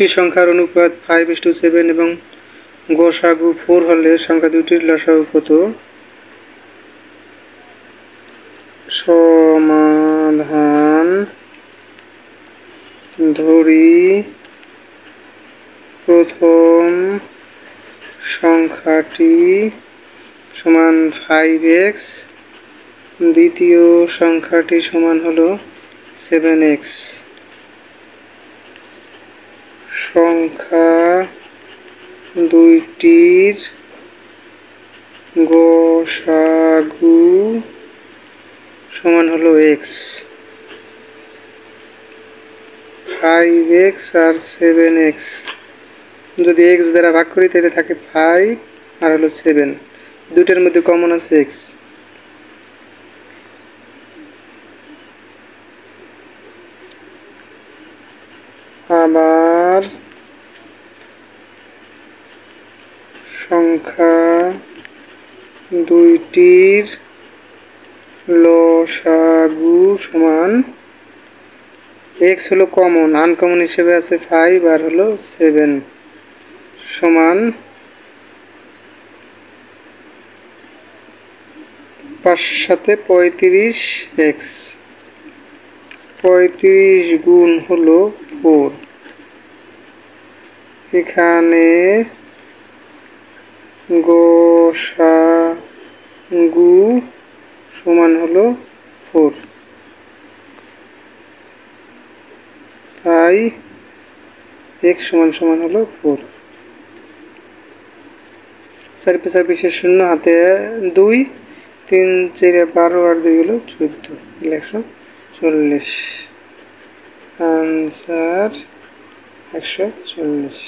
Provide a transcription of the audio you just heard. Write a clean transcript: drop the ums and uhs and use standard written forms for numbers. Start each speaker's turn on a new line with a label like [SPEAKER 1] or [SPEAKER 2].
[SPEAKER 1] দুটি সংখ্যার অনুপাত 5:7 এবং গসাগু 4 হলে সংখ্যা দুটির লসাগু কত? সমাধান ধরি প্রথম সংখ্যাটি সমান 5x, দ্বিতীয় সংখ্যাটি সমান হলো 7x। সংখ্যা দুইটির গসাগু সমান হলো x। 5x আর 7x যদি x দ্বারা ভাগ করি তাহলে থাকে 5 আর হলো 7, দুইটার মধ্যে কমন আছে x। আবার সংখ্যা দুইটির লসাগু সমান x হলো কমন, আনকমন হিসেবে আছে 5 আর হলো 7 সমান 5 সাথে 35x। 35 গুণ হলো 4। এখানে গসাগু সমান হলো 4, তাই x সমান হলো 4। 4 × 5 = 0, হাতে 2, 3 4 12 আর 2 হলো 14, 140। আনসার 140।